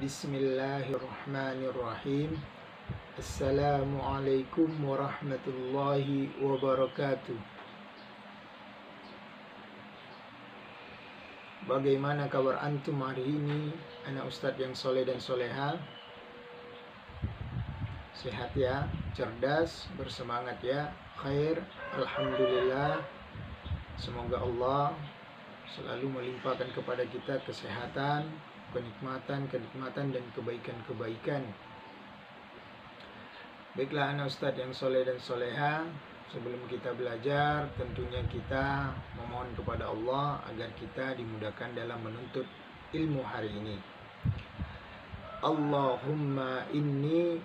Bismillahirrahmanirrahim. Assalamualaikum warahmatullahi wabarakatuh. Bagaimana kabar antum hari ini, anak ustadz yang soleh dan soleha? Sehat ya, cerdas, bersemangat ya, khair, alhamdulillah. Semoga Allah selalu melimpahkan kepada kita kesehatan, kenikmatan dan kebaikan. Baiklah anak ustadz yang soleh dan soleha, sebelum kita belajar tentunya kita memohon kepada Allah agar kita dimudahkan dalam menuntut ilmu hari ini. Allahumma inni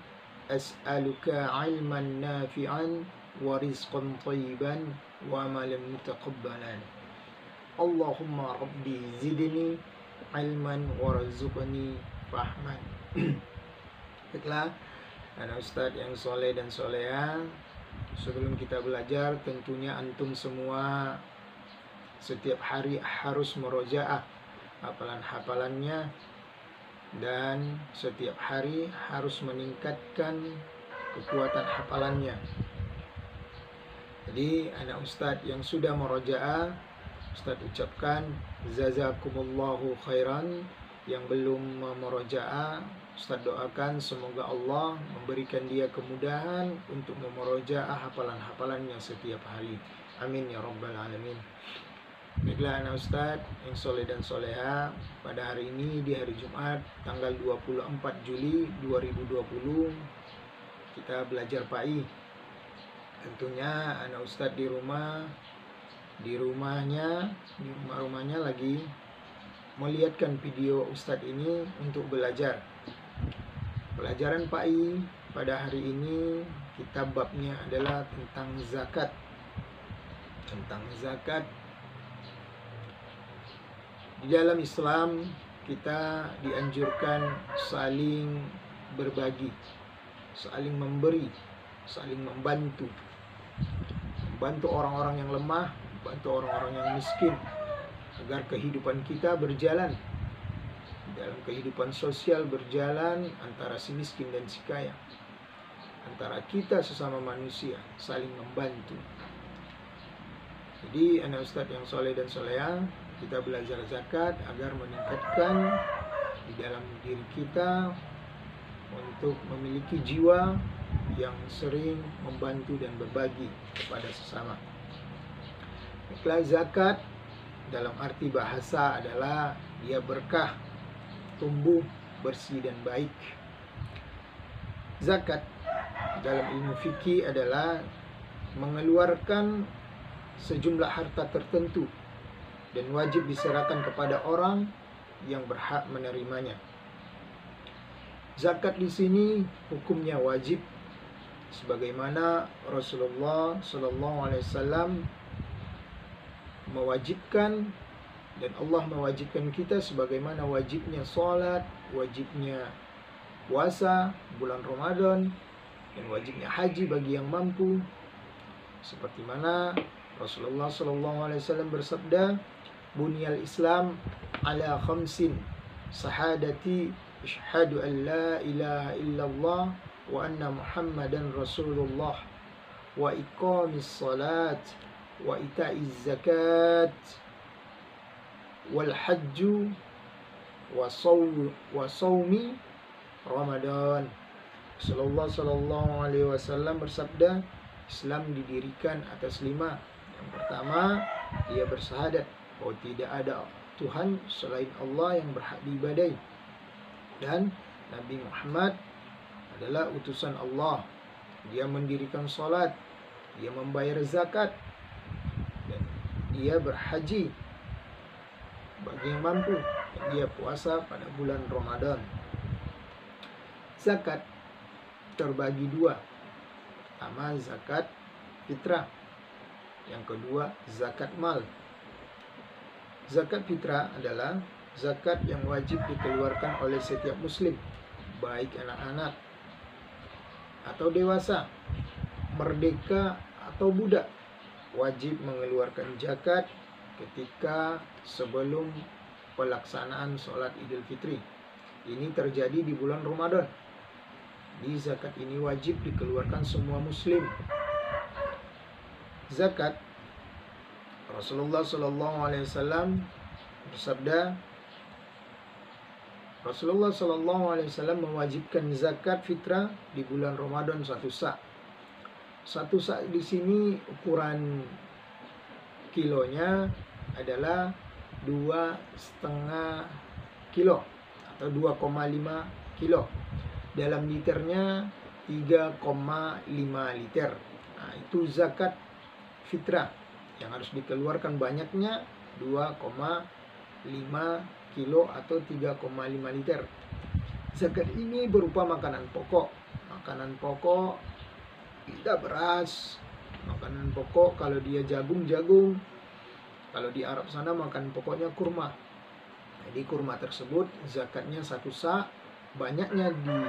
as'aluka ilman nafi'an wa rizqan thayyiban wa amalan mutaqabbalan. Allahumma rabbi zidni ilman warzuqni fahman. Baiklah anak ustadz yang soleh dan soleha, sebelum kita belajar tentunya antum semua setiap hari harus murojaah hafalan-hafalannya, dan setiap hari harus meningkatkan kekuatan hafalannya. Jadi anak ustadz yang sudah murojaah, ustadz ucapkan jazakumullahu khairan. Yang belum memurojaah, ustadz doakan semoga Allah memberikan dia kemudahan untuk memurojaah hafalan-hafalannya setiap hari. Amin ya rabbal alamin. Baiklah anak ustadz yang soleh dan soleha, pada hari ini di hari Jumat tanggal 24 Juli 2020 kita belajar PAI. Tentunya anak ustadz di rumahnya lagi melihatkan video ustadz ini untuk belajar. Pelajaran PAI pada hari ini kita babnya adalah tentang zakat. Di dalam Islam kita dianjurkan saling berbagi, saling memberi, saling membantu orang-orang yang lemah, bantu orang-orang yang miskin, agar kehidupan kita berjalan, dalam kehidupan sosial berjalan antara si miskin dan si kaya, antara kita sesama manusia saling membantu. Jadi anak ustadz yang soleh dan soleha, kita belajar zakat agar meningkatkan di dalam diri kita untuk memiliki jiwa yang sering membantu dan berbagi kepada sesama. Baiklah, zakat dalam arti bahasa adalah dia berkah, tumbuh, bersih dan baik. Zakat dalam ilmu fikih adalah mengeluarkan sejumlah harta tertentu dan wajib diserahkan kepada orang yang berhak menerimanya. Zakat di sini hukumnya wajib, sebagaimana Rasulullah SAW mewajibkan, dan Allah mewajibkan kita sebagaimana wajibnya sholat, wajibnya puasa bulan Ramadan, dan wajibnya haji bagi yang mampu. Seperti mana Rasulullah SAW bersabda, "Bunyal Islam ala khamsin, sahadati ishhadu an la ilaha illallah wa anna Muhammadan Rasulullah, wa iqamis salat, wa ita'iz zakat, wal hajju, wa sawmi Ramadan." Rasulullah SAW bersabda, Islam didirikan atas 5. Yang pertama, dia bersyahadat bahwa tidak ada Tuhan selain Allah yang berhak diibadahi, dan Nabi Muhammad adalah utusan Allah. Dia mendirikan salat, dia membayar zakat, dan dia berhaji bagi yang mampu, dan dia puasa pada bulan Ramadan. Zakat terbagi 2. Pertama, zakat fitrah. Yang kedua, zakat mal. Zakat fitrah adalah zakat yang wajib dikeluarkan oleh setiap muslim, baik anak-anak atau dewasa, merdeka atau budak, wajib mengeluarkan zakat ketika sebelum pelaksanaan sholat Idul Fitri. Ini terjadi di bulan Ramadan. Di zakat ini wajib dikeluarkan semua muslim. Zakat, Rasulullah SAW bersabda, Rasulullah SAW mewajibkan zakat fitrah di bulan Ramadan 1 sa'. 1 sa' di sini ukuran kilonya adalah 2,5 kilo atau 2,5 kilo. Dalam liternya 3,5 liter. Nah, itu zakat fitrah yang harus dikeluarkan banyaknya 2,5 kilo atau 3,5 liter. Zakat ini berupa makanan pokok. Makanan pokok tidak beras. Makanan pokok kalau dia jagung. Kalau di Arab sana makan pokoknya kurma. Jadi kurma tersebut zakatnya 1 sa', banyaknya di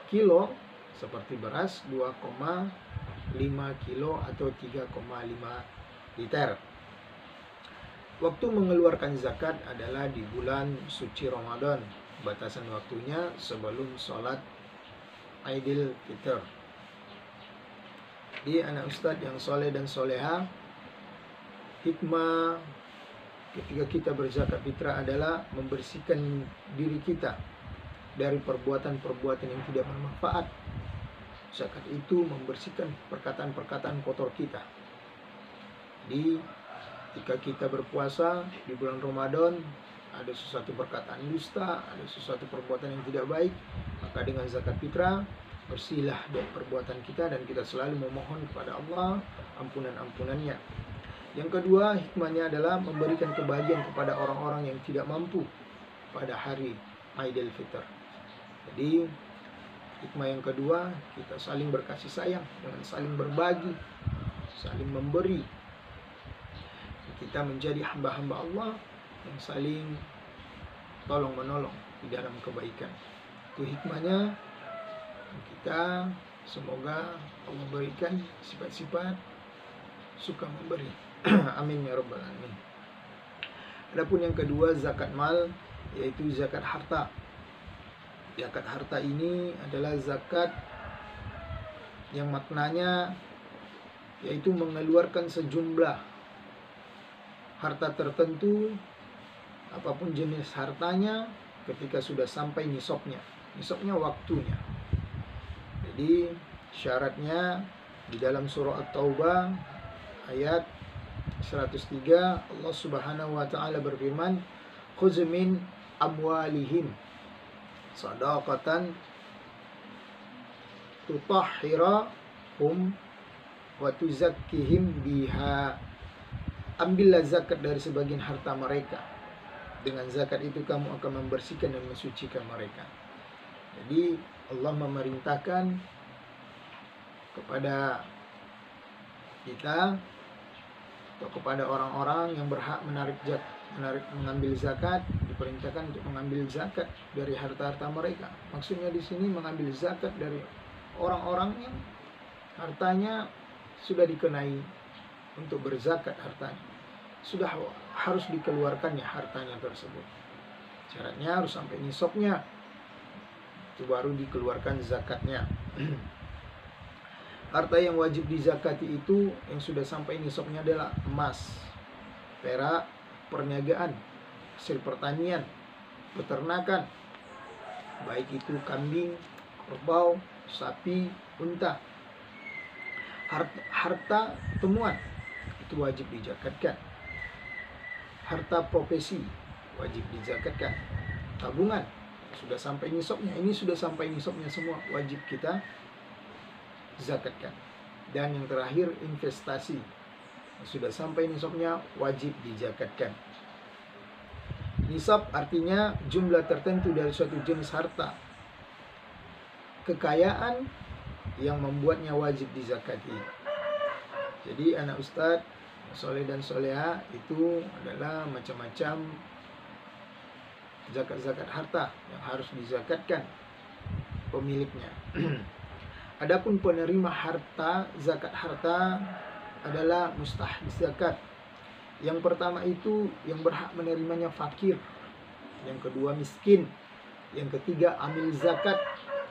kilo seperti beras 2,5 kilo atau 3,5 liter. Waktu mengeluarkan zakat adalah di bulan suci Ramadan. Batasan waktunya sebelum sholat Aidil Fitr. Di anak ustadz yang soleh dan soleha, hikmah ketika kita berzakat fitrah adalah membersihkan diri kita dari perbuatan-perbuatan yang tidak bermanfaat. Zakat itu membersihkan perkataan-perkataan kotor kita. Jadi ketika kita berpuasa di bulan Ramadan, ada sesuatu perkataan dusta, ada sesuatu perbuatan yang tidak baik, maka dengan zakat fitrah bersihlah dari perbuatan kita dan kita selalu memohon kepada Allah ampunan-ampunannya. Yang kedua, hikmahnya adalah memberikan kebahagiaan kepada orang-orang yang tidak mampu pada hari Aidil Fitr. Jadi, hikmah yang kedua, kita saling berkasih sayang dengan saling berbagi, saling memberi. Kita menjadi hamba-hamba Allah yang saling tolong-menolong di dalam kebaikan. Itu hikmahnya. Kita semoga Allah berikan sifat-sifat suka memberi. Amin ya rabbal alamin. Adapun yang kedua, zakat mal, yaitu zakat harta. Zakat harta ini adalah zakat yang maknanya yaitu mengeluarkan sejumlah harta tertentu, apapun jenis hartanya, ketika sudah sampai nisabnya waktunya. Jadi syaratnya di dalam surah At-Taubah ayat 103, Allah Subhanahu wa taala berfirman, "Khudz min amwalihim shadaqatan tutahhirahum wa tuzakkihim biha." Ambillah zakat dari sebagian harta mereka. Dengan zakat itu kamu akan membersihkan dan mensucikan mereka. Jadi Allah memerintahkan kepada kita atau kepada orang-orang yang berhak mengambil zakat, diperintahkan untuk mengambil zakat dari harta-harta mereka. Maksudnya di sini mengambil zakat dari orang-orang yang hartanya sudah dikenai untuk berzakat hartanya. Sudah harus dikeluarkannya hartanya tersebut. Syaratnya harus sampai nisabnya. Itu baru dikeluarkan zakatnya. Harta yang wajib dizakati itu yang sudah sampai nisabnya adalah emas, perak, perniagaan, hasil pertanian, peternakan, baik itu kambing, kerbau, sapi, unta. Harta temuan itu wajib dizakatkan. Harta profesi wajib dizakatkan. Tabungan sudah sampai nisabnya, ini sudah sampai nisabnya semua, wajib kita zakatkan. Dan yang terakhir, investasi sudah sampai nisabnya, wajib dizakatkan. Nisab artinya jumlah tertentu dari suatu jenis harta, kekayaan yang membuatnya wajib dizakati. Jadi anak ustadz soleh dan soleha itu adalah macam-macam zakat-zakat harta yang harus dizakatkan pemiliknya. Adapun penerima harta, zakat harta adalah mustahik zakat. Yang pertama itu yang berhak menerimanya fakir. Yang kedua miskin. Yang ketiga, amil zakat,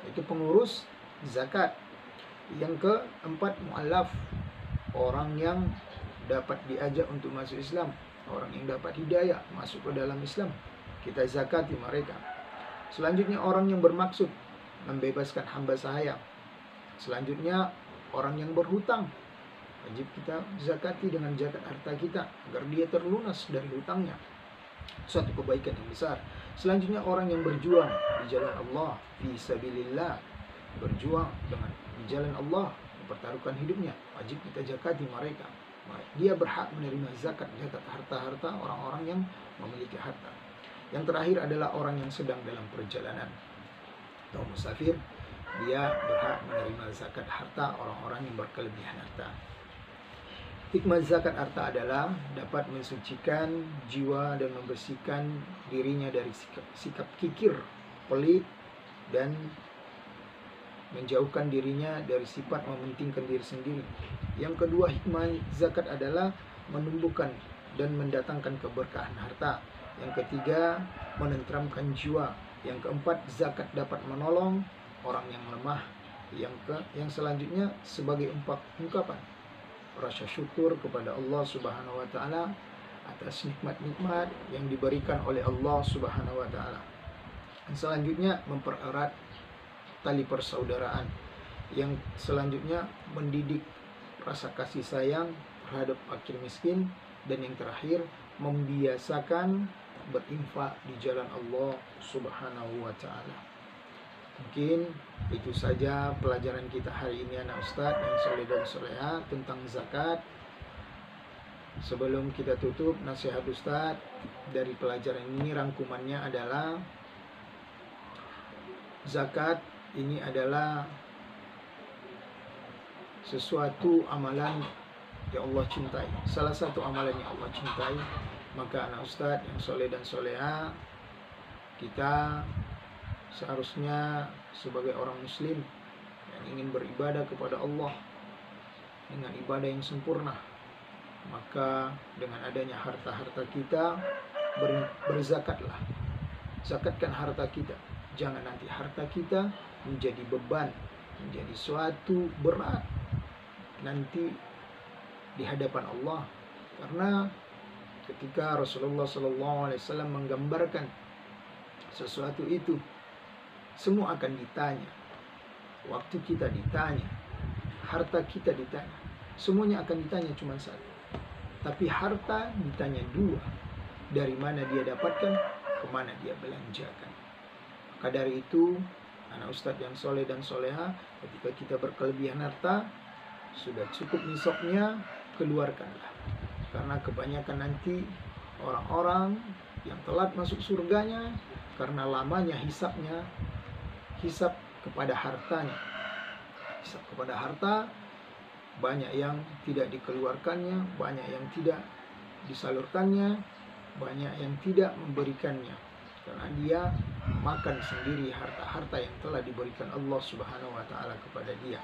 itu pengurus zakat. Yang keempat, mu'allaf, orang yang dapat diajak untuk masuk Islam, orang yang dapat hidayah masuk ke dalam Islam, kita zakati mereka. Selanjutnya, orang yang bermaksud membebaskan hamba sahaya. Selanjutnya, orang yang berhutang, wajib kita zakati dengan zakat harta kita agar dia terlunas dari hutangnya, suatu kebaikan yang besar. Selanjutnya, orang yang berjuang di jalan Allah, fi sabilillah, berjuang di jalan Allah, mempertaruhkan hidupnya, wajib kita zakati mereka. Dia berhak menerima zakat harta-harta orang-orang yang memiliki harta. Yang terakhir adalah orang yang sedang dalam perjalanan atau musafir, dia berhak menerima zakat harta orang-orang yang berkelebihan harta. Hikmah zakat harta adalah dapat mensucikan jiwa dan membersihkan dirinya dari sikap kikir, pelit, dan menjauhkan dirinya dari sifat mementingkan diri sendiri. Yang kedua, hikmah zakat adalah menumbuhkan dan mendatangkan keberkahan harta. Yang ketiga, menenteramkan jiwa. Yang keempat, zakat dapat menolong orang yang lemah. Yang selanjutnya sebagai ungkapan rasa syukur kepada Allah Subhanahu wa taala atas nikmat-nikmat yang diberikan oleh Allah Subhanahu wa taala. Selanjutnya, mempererat tali persaudaraan. Yang selanjutnya, mendidik rasa kasih sayang terhadap fakir miskin. Dan yang terakhir, membiasakan berinfak di jalan Allah Subhanahu wa taala. Mungkin itu saja pelajaran kita hari ini anak Ustadz yang soleh dan soleha tentang zakat. Sebelum kita tutup, nasihat Ustadz dari pelajaran ini rangkumannya adalah zakat ini adalah sesuatu amalan yang Allah cintai. Salah satu amalan yang Allah cintai. Maka anak Ustadz yang soleh dan soleha, kita seharusnya sebagai orang muslim yang ingin beribadah kepada Allah dengan ibadah yang sempurna, maka dengan adanya harta-harta kita, berzakatlah. Zakatkan harta kita. Jangan nanti harta kita menjadi beban, menjadi suatu berat nanti di hadapan Allah. Karena ketika Rasulullah SAW menggambarkan sesuatu itu, semua akan ditanya. Waktu kita ditanya, harta kita ditanya, semuanya akan ditanya cuma satu. Tapi harta ditanya dua, dari mana dia dapatkan, kemana dia belanjakan. Maka dari itu, anak Ustadz yang soleh dan soleha, ketika kita berkelebihan harta, sudah cukup nisabnya, keluarkanlah. Karena kebanyakan nanti orang-orang yang telat masuk surganya karena lamanya hisab kepada hartanya. Hisab kepada harta, banyak yang tidak dikeluarkannya, banyak yang tidak disalurkannya, banyak yang tidak memberikannya. Karena dia makan sendiri harta-harta yang telah diberikan Allah Subhanahu wa taala kepada dia.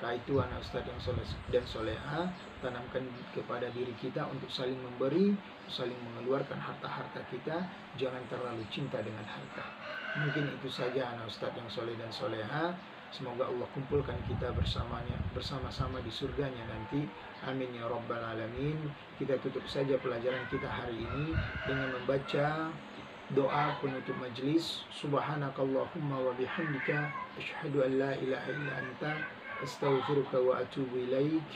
Maka itu anak Ustadz yang soleh dan soleha, tanamkan kepada diri kita untuk saling memberi, saling mengeluarkan harta-harta kita. Jangan terlalu cinta dengan harta. Mungkin itu saja anak Ustadz yang soleh dan soleha. Semoga Allah kumpulkan kita bersama-sama di surganya nanti. Amin ya rabbal alamin. Kita tutup saja pelajaran kita hari ini dengan membaca doa penutup majlis. Subhanakallahumma wa bihamdika asyhadu an la ilaha illa anta astaghfiruka wa atubu ilaik.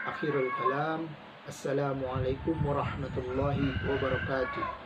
Akhirul kalam. Assalamualaikum warahmatullahi wabarakatuh.